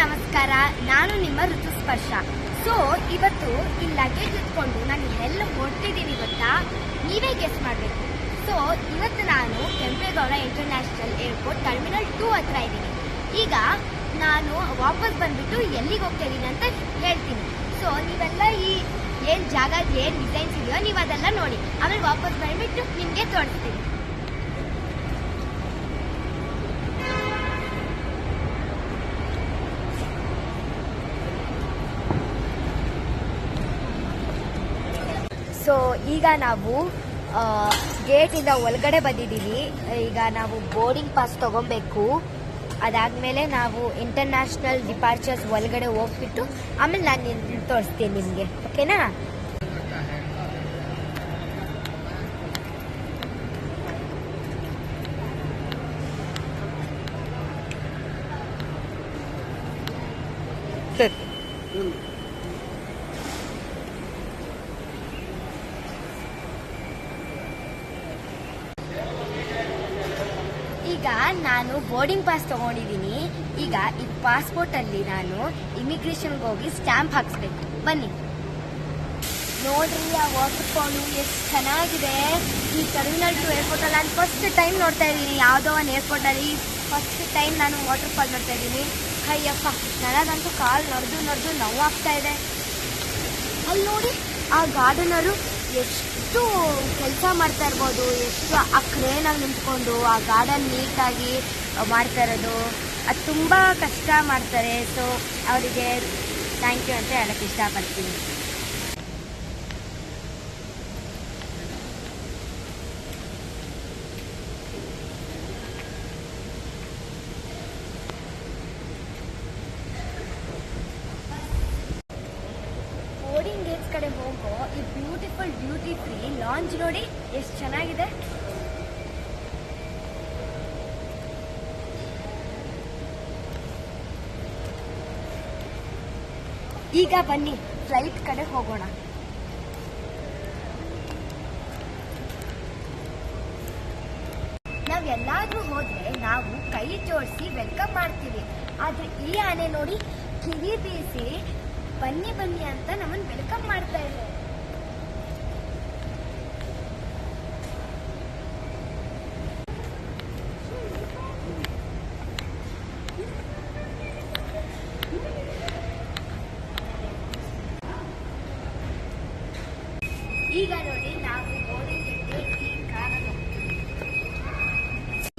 ನಮಸ್ಕಾರ, ನಾನು ನಿಮ್ಮ ಋತುಸ್ಪರ್ಶ. ಸೊ ಇವತ್ತು ಈ ಲಗೇಜ್ ಇಟ್ಕೊಂಡು ನಾನು ಎಲ್ಲ ಹೊರಟಿದ್ದೀನಿ ಗೊತ್ತಾ? ನೀವೇ ಗೆಸ್ ಮಾಡಬೇಕು. ಸೊ ಇವತ್ತು ನಾನು ಕೆಂಪೇಗೌಡ ಇಂಟರ್ನ್ಯಾಷನಲ್ ಏರ್ಪೋರ್ಟ್ ಟರ್ಮಿನಲ್ 2 ಹತ್ರ ಇದ್ದೀನಿ. ಈಗ ನಾನು ವಾಪಸ್ ಬಂದ್ಬಿಟ್ಟು ಎಲ್ಲಿಗೆ ಹೋಗ್ತಾ ಇದ್ದೀನಿ ಅಂತ ಹೇಳ್ತೀನಿ. ಸೊ ನೀವೆಲ್ಲ ಈ ಏನು ಜಾಗ ಏನು ಡಿಸೈನ್ಸ್ ಇದೆಯೋ ನೀವು ಅದೆಲ್ಲ ನೋಡಿ, ಆಮೇಲೆ ವಾಪಸ್ ಬಂದ್ಬಿಟ್ಟು ನಿಮಗೆ ತೋರಿಸ್ತೀನಿ. ಸೊ ಈಗ ನಾವು ಗೇಟಿಂದ ಒಳಗಡೆ ಬಂದಿದ್ದೀವಿ. ಈಗ ನಾವು ಬೋರ್ಡಿಂಗ್ ಪಾಸ್ ತಗೊಬೇಕು. ಅದಾದಮೇಲೆ ನಾವು ಇಂಟರ್ನ್ಯಾಷನಲ್ ಡಿಪಾರ್ಚರ್ಸ್ ಒಳಗಡೆ ಹೋಗ್ಬಿಟ್ಟು ಆಮೇಲೆ ನಾನು ತೋರಿಸ್ತೀನಿ ನಿಮಗೆ, ಓಕೆನಾ? ಈಗ ನಾನು ಬೋರ್ಡಿಂಗ್ ಪಾಸ್ ತಗೊಂಡಿದ್ದೀನಿ. ಈಗ ಈ ಪಾಸ್ಪೋರ್ಟ್ ಅಲ್ಲಿ ನಾನು ಇಮಿಗ್ರೇಷನ್ಗೆ ಹೋಗಿ ಸ್ಟ್ಯಾಂಪ್ ಹಾಕ್ಸ್ಬೇಕು. ಬನ್ನಿ ನೋಡ್ರಿ, ಆ ವಾಟರ್ ಫಾಲು ಎಷ್ಟು ಚೆನ್ನಾಗಿದೆ. ಈ ಟರ್ಮಿನಲ್ 2 ಏರ್ಪೋರ್ಟ್ ಅಲ್ಲಿ ನಾನು ಫಸ್ಟ್ ಟೈಮ್ ನೋಡ್ತಾ ಇದ್ದೀನಿ. ಯಾವುದೋ ಒಂದು ಏರ್ಪೋರ್ಟ್ ಅಲ್ಲಿ ಫಸ್ಟ್ ಟೈಮ್ ನಾನು ವಾಟರ್ ಫಾಲ್ ನೋಡ್ತಾ ಇದ್ದೀನಿ. ಅಯ್ಯಪ್ಪ, ನನಗಂತೂ ಕಾಲು ನಡೆದು ನೋವಾಗ್ತಾ ಇದೆ. ಅಲ್ಲಿ ನೋಡಿ, ಆ ಗಾರ್ಡನರು ಎಷ್ಟು ಕೆಲಸ ಮಾಡ್ತಾ ಇರ್ಬೋದು, ಎಷ್ಟು ಆ ಕ್ರೇನಲ್ಲಿ ನಿಂತ್ಕೊಂಡು ಆ ಗಾರ್ಡನ್ ನೀಟಾಗಿ ಮಾಡ್ತಾ ಇರೋದು. ಅದು ತುಂಬ ಕಷ್ಟ ಮಾಡ್ತಾರೆ. ಸೊ ಅವರಿಗೆ ಥ್ಯಾಂಕ್ ಯು ಅಂತ ಹೇಳಕ್ಕೆ ಇಷ್ಟಪಡ್ತೀನಿ. ಬೋರ್ಡಿಂಗ್ ಗೇಟ್ಸ್ ಕಡೆ ಹೋಗೋ ಈ ಬ್ಯೂಟಿಫುಲ್ ಡ್ಯೂಟಿ ಫ್ರೀ ಲಾಂಚ್ ನೋಡಿ ಎಷ್ಟು ಚೆನ್ನಾಗಿದೆ. ಈಗ ಬನ್ನಿ ಫ್ಲೈಟ್ ಕಡೆ ಹೋಗೋಣ. ನಾವ್ ಎಲ್ಲಾದ್ರೂ ಹೋದ್ರೆ ನಾವು ಕೈ ಜೋಡಿಸಿ ವೆಲ್ಕಮ್ ಮಾಡ್ತೀವಿ. ಆದ್ರೆ ಈ ಆನೆ ನೋಡಿ ಕಿವಿ ಬೀಸಿ ಬನ್ನಿ ಬನ್ನಿ ಅಂತ ನಮ್ಮನ್ನು ವೆಲ್ಕಮ್ ಮಾಡ್ತಾ ಇದೆ. ಈಗ ನೋಡಿ, ನಾವು ಬೋರ್ಡಿಂಗ್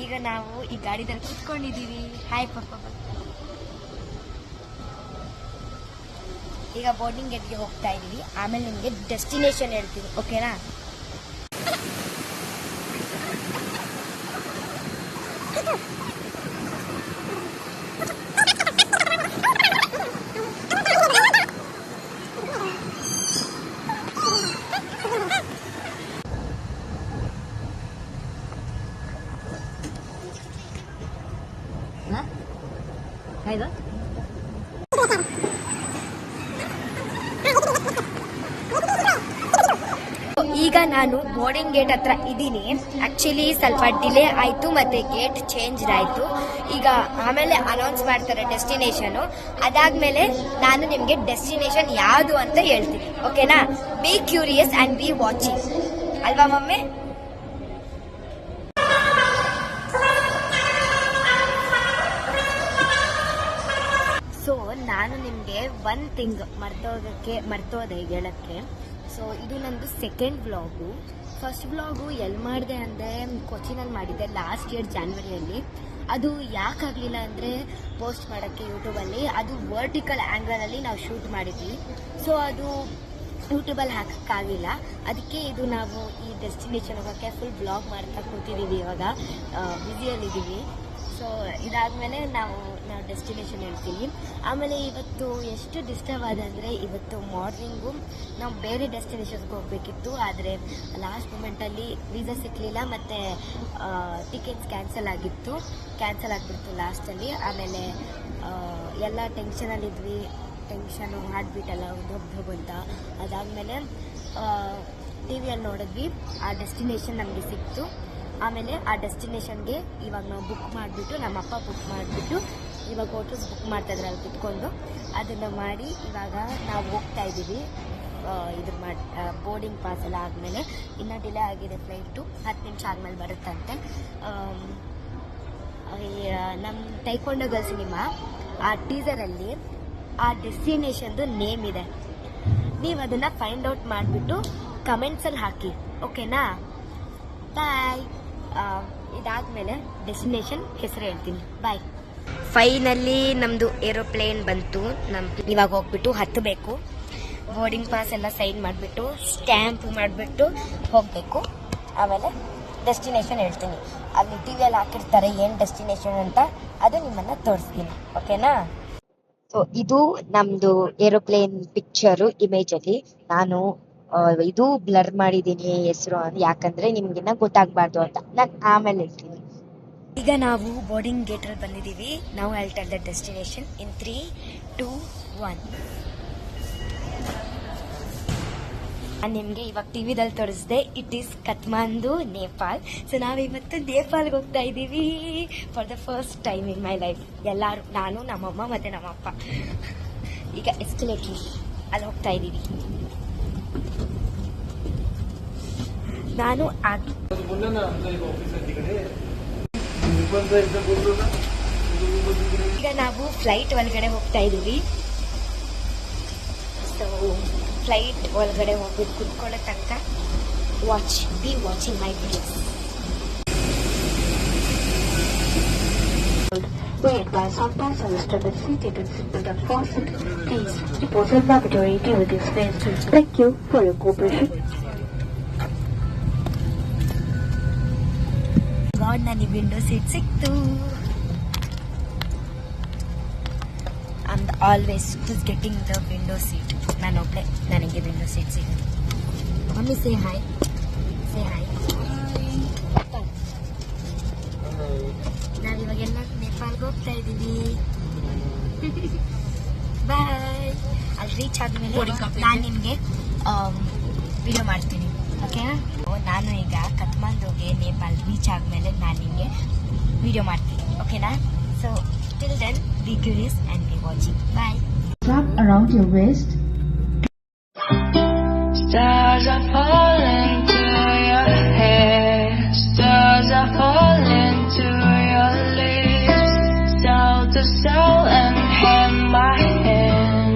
ಈಗ ನಾವು ಈ ಗಾಡಿದಲ್ಲಿ ಕುತ್ಕೊಂಡಿದ್ದೀವಿ. ಹಾಯ್ ಪಾಪ. ಈಗ ಬೋರ್ಡಿಂಗ್ ಗೇಟ್ಗೆ ಹೋಗ್ತಾ ಇದ್ದೀವಿ. ಆಮೇಲೆ ನಿಮಗೆ ಡೆಸ್ಟಿನೇಷನ್ ಹೇಳ್ತೀನಿ, ಓಕೆನಾ? ಈಗ ನಾನು ಬೋರ್ಡಿಂಗ್ ಗೇಟ್ ಹತ್ರ ಇದ್ದೀನಿ. ಆಕ್ಚುಲಿ ಸ್ವಲ್ಪ ಡಿಲೇ ಆಯಿತು, ಮತ್ತೆ ಗೇಟ್ ಚೇಂಜ್ ಆಯಿತು. ಈಗ ಆಮೇಲೆ ಅನೌನ್ಸ್ ಮಾಡ್ತಾರೆ ಡೆಸ್ಟಿನೇಷನ್. ಅದಾದ್ಮೇಲೆ ನಾನು ನಿಮಗೆ ಡೆಸ್ಟಿನೇಷನ್ ಯಾವುದು ಅಂತ ಹೇಳ್ತೀನಿ, ಓಕೆನಾ? B curious and be watching, ಅಲ್ವಾ ಮಮ್ಮಿ? ಸೊ ನಾನು ನಿಮಗೆ ಒನ್ ಥಿಂಗ್ ಮರ್ತೋದೆ ಹೇಳಕ್ಕೆ. ಸೊ ಇದು ನಂದು ಸೆಕೆಂಡ್ ವ್ಲಾಗು. ಫಸ್ಟ್ ವ್ಲಾಗು ಎಲ್ಲಿ ಮಾಡಿದೆ ಅಂದರೆ ಕೊಚ್ಚಿನಲ್ಲಿ ಮಾಡಿದ್ದೆ ಲಾಸ್ಟ್ ಇಯರ್ ಜಾನ್ವರಿಯಲ್ಲಿ. ಅದು ಯಾಕಾಗಲಿಲ್ಲ ಅಂದರೆ ಪೋಸ್ಟ್ ಮಾಡೋಕ್ಕೆ ಯೂಟ್ಯೂಬಲ್ಲಿ ಅದು ವರ್ಟಿಕಲ್ ಆ್ಯಂಗಲಲ್ಲಿ ನಾವು ಶೂಟ್ ಮಾಡಿದ್ವಿ. ಸೊ ಅದು ಯೂಟ್ಯೂಬಲ್ಲಿ ಹಾಕೋಕ್ಕಾಗಿಲ್ಲ. ಅದಕ್ಕೆ ಇದು ನಾವು ಈ ಡೆಸ್ಟಿನೇಷನ್ ಹೋಗೋಕ್ಕೆ ಫುಲ್ ಬ್ಲಾಗ್ ಮಾಡ್ತಾ ಕೂತಿದ್ದೀವಿ. ಇವಾಗ ಬ್ಯುಸಿಯಲ್ಲಿದ್ದೀವಿ. ಸೊ ಇದಾದಮೇಲೆ ನಾವು ಡೆಸ್ಟಿನೇಷನ್ ಹೇಳ್ತೀನಿ. ಆಮೇಲೆ ಇವತ್ತು ಎಷ್ಟು ಡಿಸ್ಟರ್ಬ್ ಆದಂದರೆ, ಇವತ್ತು ಮಾರ್ನಿಂಗು ನಾವು ಬೇರೆ ಡೆಸ್ಟಿನೇಷನ್ಗೆ ಹೋಗಬೇಕಿತ್ತು. ಆದರೆ ಲಾಸ್ಟ್ ಮೂಮೆಂಟಲ್ಲಿ ವೀಸಾ ಸಿಕ್ಕಲಿಲ್ಲ, ಮತ್ತು ಟಿಕೆಟ್ಸ್ ಕ್ಯಾನ್ಸಲ್ ಆಗಿಬಿಡ್ತು ಲಾಸ್ಟಲ್ಲಿ. ಆಮೇಲೆ ಎಲ್ಲ ಟೆನ್ಷನಲ್ಲಿದ್ವಿ. ಟೆನ್ಷನು, ಹಾರ್ಟ್ ಬೀಟ್ ಎಲ್ಲ ದೊಡ್ಡ ಅಂತ. ಅದಾದಮೇಲೆ ಟಿ ವಿಯಲ್ಲಿ ನೋಡಿದ್ವಿ, ಆ ಡೆಸ್ಟಿನೇಷನ್ ನಮಗೆ ಸಿಕ್ತು. ಆಮೇಲೆ ಆ ಡೆಸ್ಟಿನೇಷನ್ಗೆ ಇವಾಗ ನಾವು ಬುಕ್ ಮಾಡಿಬಿಟ್ಟು, ನಮ್ಮಪ್ಪ ಬುಕ್ ಮಾಡಿಬಿಟ್ಟು ಇವಾಗ ಹೋಟೆಲ್ಸ್ ಬುಕ್ ಮಾಡ್ತಾ ಇದ್ರೆ ಅಲ್ಲಿ ಕುತ್ಕೊಂಡು ಅದನ್ನು ಮಾಡಿ ಇವಾಗ ನಾವು ಹೋಗ್ತಾ ಇದ್ದೀವಿ. ಇದು ಮಾಡಿ ಬೋರ್ಡಿಂಗ್ ಪಾಸ್ ಎಲ್ಲ ಆದಮೇಲೆ ಇನ್ನೂ ಡಿಲೇ ಆಗಿದೆ ಫ್ಲೈಟು, 10 ನಿಮಿಷ ಆದಮೇಲೆ ಬರುತ್ತಂತೆ. ನಮ್ಮ ಟೈಕೊಂಡೋ ಗರ್ಲ್ ಸಿನಿಮಾ ಆ ಟೀಸರಲ್ಲಿ ಆ ಡೆಸ್ಟಿನೇಷನ್ದು ನೇಮ್ ಇದೆ. ನೀವು ಅದನ್ನು ಫೈಂಡ್ ಔಟ್ ಮಾಡಿಬಿಟ್ಟು ಕಮೆಂಟ್ಸಲ್ಲಿ ಹಾಕಿ, ಓಕೆನಾ? ಬಾಯ್. ಇದಾದಮೇಲೆ ಡೆಸ್ಟಿನೇಷನ್ ಹೆಸರು ಹೇಳ್ತೀನಿ. ಬಾಯ್. ಫೈನಲಿ ನಮ್ಮದು ಏರೋಪ್ಲೇನ್ ಬಂತು. ಇವಾಗ ಹೋಗ್ಬಿಟ್ಟು ಹತ್ತಬೇಕು. ಬೋರ್ಡಿಂಗ್ ಪಾಸ್ ಎಲ್ಲ ಸೈನ್ ಮಾಡಿಬಿಟ್ಟು ಸ್ಟ್ಯಾಂಪ್ ಮಾಡಿಬಿಟ್ಟು ಹೋಗಬೇಕು. ಆಮೇಲೆ ಡೆಸ್ಟಿನೇಷನ್ ಹೇಳ್ತೀನಿ. ಅಲ್ಲಿ ಟಿ ವಿಯಲ್ಲಿ ಹಾಕಿರ್ತಾರೆ ಏನು ಡೆಸ್ಟಿನೇಷನ್ ಅಂತ, ಅದು ನಿಮ್ಮನ್ನು ತೋರಿಸ್ತೀನಿ, ಓಕೆನಾ? ಸೊ ಇದು ನಮ್ಮದು ಏರೋಪ್ಲೇನ್ ಪಿಕ್ಚರು ಇಮೇಜಲ್ಲಿ. ನಾನು ಇದು ಬ್ಲರ್ ಮಾಡಿದ್ದೀನಿ ಹೆಸರು, ಯಾಕಂದರೆ ನಿಮಗಿನ್ನ ಗೊತ್ತಾಗಬಾರ್ದು ಅಂತ. ನಾನು ಆಮೇಲೆ ಹೇಳ್ತೀನಿ. ಈಗ ನಾವು ಬೋರ್ಡಿಂಗ್ ಗೇಟಲ್ಲಿ ಬಂದಿದ್ದೀವಿ. ನಾವು ಐಲ್ ಟೆಲ್ ದ ಡೆಸ್ಟಿನೇಷನ್ ಇನ್ 3, 2, 1. ನಾನು ನಿಮಗೆ ಇವಾಗ ಟಿವಿದಲ್ಲಿ ತೋರಿಸಿದೆ. It is Kathmandu, Nepal. So ನಾವಿವತ್ತು ನೇಪಾಲ್ಗೆ ಹೋಗ್ತಾ ಇದ್ದೀವಿ for the first time in my life. ಎಲ್ಲರೂ, ನಾನು, ನಮ್ಮಮ್ಮ ಮತ್ತು ನಮ್ಮಪ್ಪ. ಈಗ ಎಸ್ಕಲೇಟ್ರಿ ಅಲ್ಲಿ ಹೋಗ್ತಾ ಇದ್ದೀವಿ. ನಾನು ಈಗ ನಾವು ಫ್ಲೈಟ್ ಒಳಗಡೆ ಹೋಗ್ತಾ ಇದ್ದೀವಿ. ಸೊ ಫ್ಲೈಟ್ ಒಳಗಡೆ ಹೋಗ್ಬಿಟ್ಟು ಕುತ್ಕೊಳ್ಳೋ ತನಕ B watching my videos. We advise all passengers to be seated in seatbelt fastened. Please report your laboratory during this phase. Thank you for your cooperation. God, ನನಗೆ ವಿಂಡೋ ಸೀಟ್ ಸಿಕ್ತು. I always whose getting the window seat. ನಾನೊಬ್ಬಳೆ, ನನಗೆ window seat ಸಿಗುತ್ತೆ. Mummy say hi. Say hi. ನಾವಿವಾಗೆಲ್ಲ ನೇಪಾಲ್ಗೆ ಹೋಗ್ತಾ ಇದ್ದೀವಿ. ಬಾಯ್. ಅಲ್ಲಿ ರೀಚ್ ಆದಮೇಲೆ ನಾನು ನಿಮಗೆ ವಿಡಿಯೋ ಮಾಡ್ತೀನಿ, ಓಕೆನಾ? ನಾನು ಈಗ ಕಠ್ಮಂಡುಗೆ ನೇಪಾಲ್ ರೀಚ್ ಆದಮೇಲೆ ನಾನು ನಿಮಗೆ ವಿಡಿಯೋ ಮಾಡ್ತೀನಿ, ಓಕೆನಾ? So till then be curious and be watching. Bye. Wrap around your waist. Stars are falling to your hair. Stars are falling to your lips. Soul to soul and hand by hand.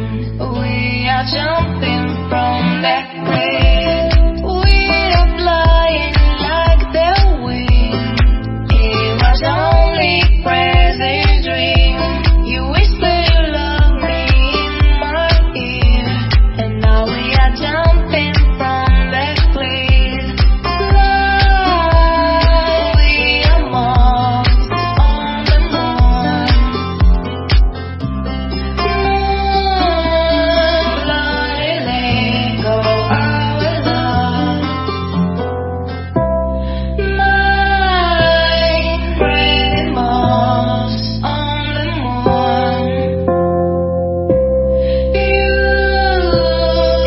We are jumping from that cliff. We are flying like the wind. It was only crazy dream. You whisper you love me in my ear, and now we are jumping from that cliff. Fly, we are moths on the moon. Moonlight, let go our love. My pretty moths on the moon.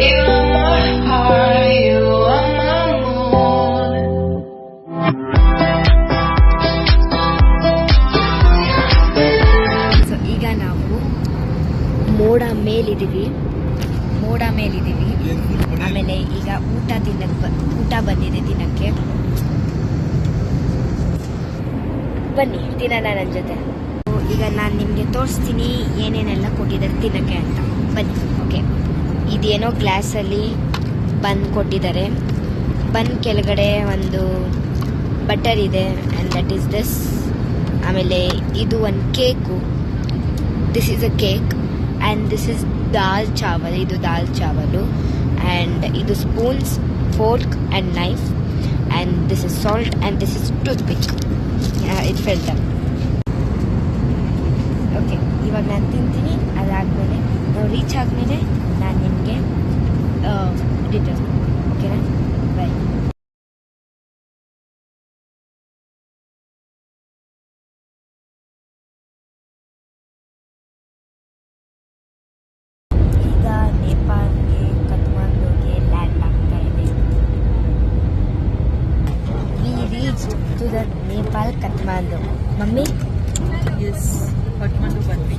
You are my heart, you are my moon. So ಈಗ ನಾವು ಮೋಡ ಮೇಲಿದ್ದೀವಿ. ಆಮೇಲೆ ಈಗ ಊಟ ಬಂದಿದೆ ತಿನ್ನಕ್ಕೆ. ಬನ್ನಿ ತಿನ್ನೋಣ ನನ್ನ ಜೊತೆ. ಈಗ ನಾನು ನಿಮಗೆ ತೋರಿಸ್ತೀನಿ ಏನೇನೆಲ್ಲ ಕೊಟ್ಟಿದ್ದಾರೆ ತಿನ್ನಕ್ಕೆ ಅಂತ. ಬನ್ನಿ. ಓಕೆ, ಇದೇನೋ ಗ್ಲಾಸಲ್ಲಿ ಬನ್ ಕೊಟ್ಟಿದ್ದಾರೆ. ಬನ್ ಕೆಳಗಡೆ ಒಂದು ಬಟರ್ ಇದೆ ಆ್ಯಂಡ್ ದಟ್ ಈಸ್ ದಿಸ್. ಆಮೇಲೆ ಇದು ಒಂದು cake. This is a cake and this is dal chawal. ಇದು ದಾಲ್ ಚಾವಲು ಆ್ಯಂಡ್ ಇದು spoons, fork and knife and this is salt and this is toothpick. It filter. Okay, ಇವಾಗ ನಾನು ತಿಂತೀನಿ. ಅದಾದಮೇಲೆ ನಾವು ರೀಚ್ ಆದಮೇಲೆ ನಾನು ನಿಮಗೆ ರಿಟರ್ನ್, ಓಕೆನಾ? ಬಾಯ್. ಈಗ ನೇಪಾಲ್ಗೆ ಕಠ್ಮಂಡುಗೆ ಲ್ಯಾಂಡ್ ಆಗ್ತಾ ಇದೆ. We reach to the Nepal Kathmandu. Mummy yes Kathmandu ಬಂದ್ವಿ.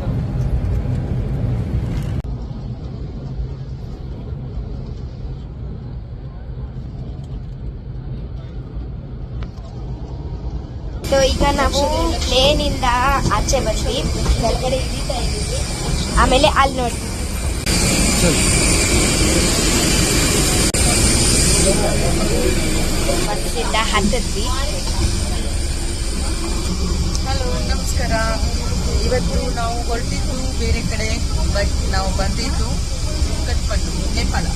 ಸೊ ಈಗ ನಾವು ಪ್ಲೇನಿಂದ ಆಚೆ ಬಂದ್ವಿ, ಕೆಳಗಡೆ ಇಳಿತಾ ಇದ್ದೀವಿ. ಆಮೇಲೆ ಅಲ್ಲಿ ನೋಡಿ ಬಸ್ಸಿಂದ ಹತ್ತಿದ್ವಿ. ಹಲೋ, ನಮಸ್ಕಾರ. ಇವತ್ತು ನಾವು ಹೊರಟಿದ್ದು ಬೇರೆ ಕಡೆ, ಬಟ್ ನಾವು ಬಂದಿದ್ದು ಕಟ್ಮಂಡು, ನೇಪಾಳ.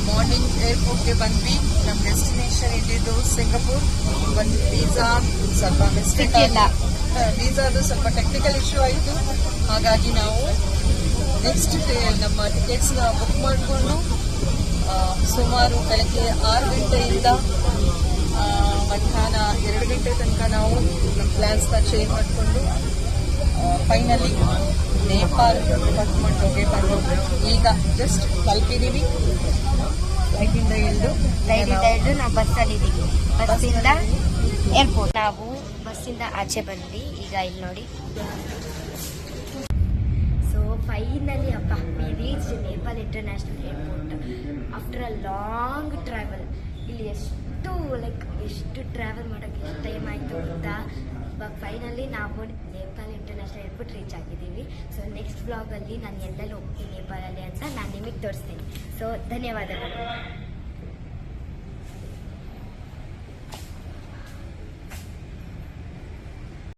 ಮಾರ್ನಿಂಗ್ ಏರ್ಪೋರ್ಟ್ಗೆ ಬಂದ್ವಿ. ನಮ್ಮ ಡೆಸ್ಟಿನೇಷನ್ ಇದ್ದಿದ್ದು ಸಿಂಗಾಪುರ್. ಒಂದು ವೀಸಾ ಸ್ವಲ್ಪ ಮಿಸ್ಟೇಕ್ ಸಿಕ್ಕಿಲ್ಲ. ವೀಸಾದು ಸ್ವಲ್ಪ ಟೆಕ್ನಿಕಲ್ ಇಶ್ಯೂ ಆಯಿತು. ಹಾಗಾಗಿ ನಾವು ನೆಕ್ಸ್ಟ್ ನಮ್ಮ ಟಿಕೆಟ್ಸ್ನ ಬುಕ್ ಮಾಡಿಕೊಂಡು ಸುಮಾರು ಬೆಳಗ್ಗೆ 6 ಗಂಟೆಯಿಂದ ಮಧ್ಯಾಹ್ನ 2 ಗಂಟೆ ತನಕ ನಾವು ನಮ್ಮ ಪ್ಲ್ಯಾನ್ಸ್ನ ಚೇಂಜ್ ಮಾಡಿಕೊಂಡು ಫೈನಲಿ ನೇಪಾಲ್ ಕಟ್ಮಂಡುಗೆ ಬಂದು ಈಗ ಜಸ್ಟ್ ತಲುಪಿದ್ದೀವಿ. ಫ್ಲೈಟಿಂದ ಇಳಿದು ನಾವು ಬಸ್ಸಲ್ಲಿ ಇದ್ದೀವಿ. ಬಸ್ಸಿಂದ ಏರ್ಪೋರ್ಟ್. ನಾವು ಬಸ್ಸಿಂದ ಆಚೆ ಬಂದ್ವಿ. ಈಗ ಇಲ್ಲಿ ನೋಡಿ. ಸೊ ಫೈನಲಿ ಅಪ್ಪ V reach Nepal international airport after a long travel. ಇಲ್ಲಿ ಎಷ್ಟು ಟ್ರಾವೆಲ್ ಮಾಡೋಕ್ಕೆ ಎಷ್ಟು ಟೈಮ್ ಆಯಿತು ಗೊತ್ತಾ. ಇವಾಗ ಫೈನಲಿ ನಾವು ನೇಪಾಲ್ ಇಂಟರ್ನ್ಯಾಷನಲ್ ಏರ್ಪೋರ್ಟ್ ರೀಚ್ ಆಗಿದ್ದೀವಿ. ಸೊ ನೆಕ್ಸ್ಟ್ ವ್ಲಾಗಲ್ಲಿ ನಾನು ಎಲ್ಲೆಲ್ಲಿ ಹೋಗ್ತೀನಿ ನೇಪಾಳಲ್ಲಿ ಅಂತ ನಾನು ನಿಮಗೆ ತೋರಿಸ್ತೀನಿ. ಸೊ ಧನ್ಯವಾದಗಳು.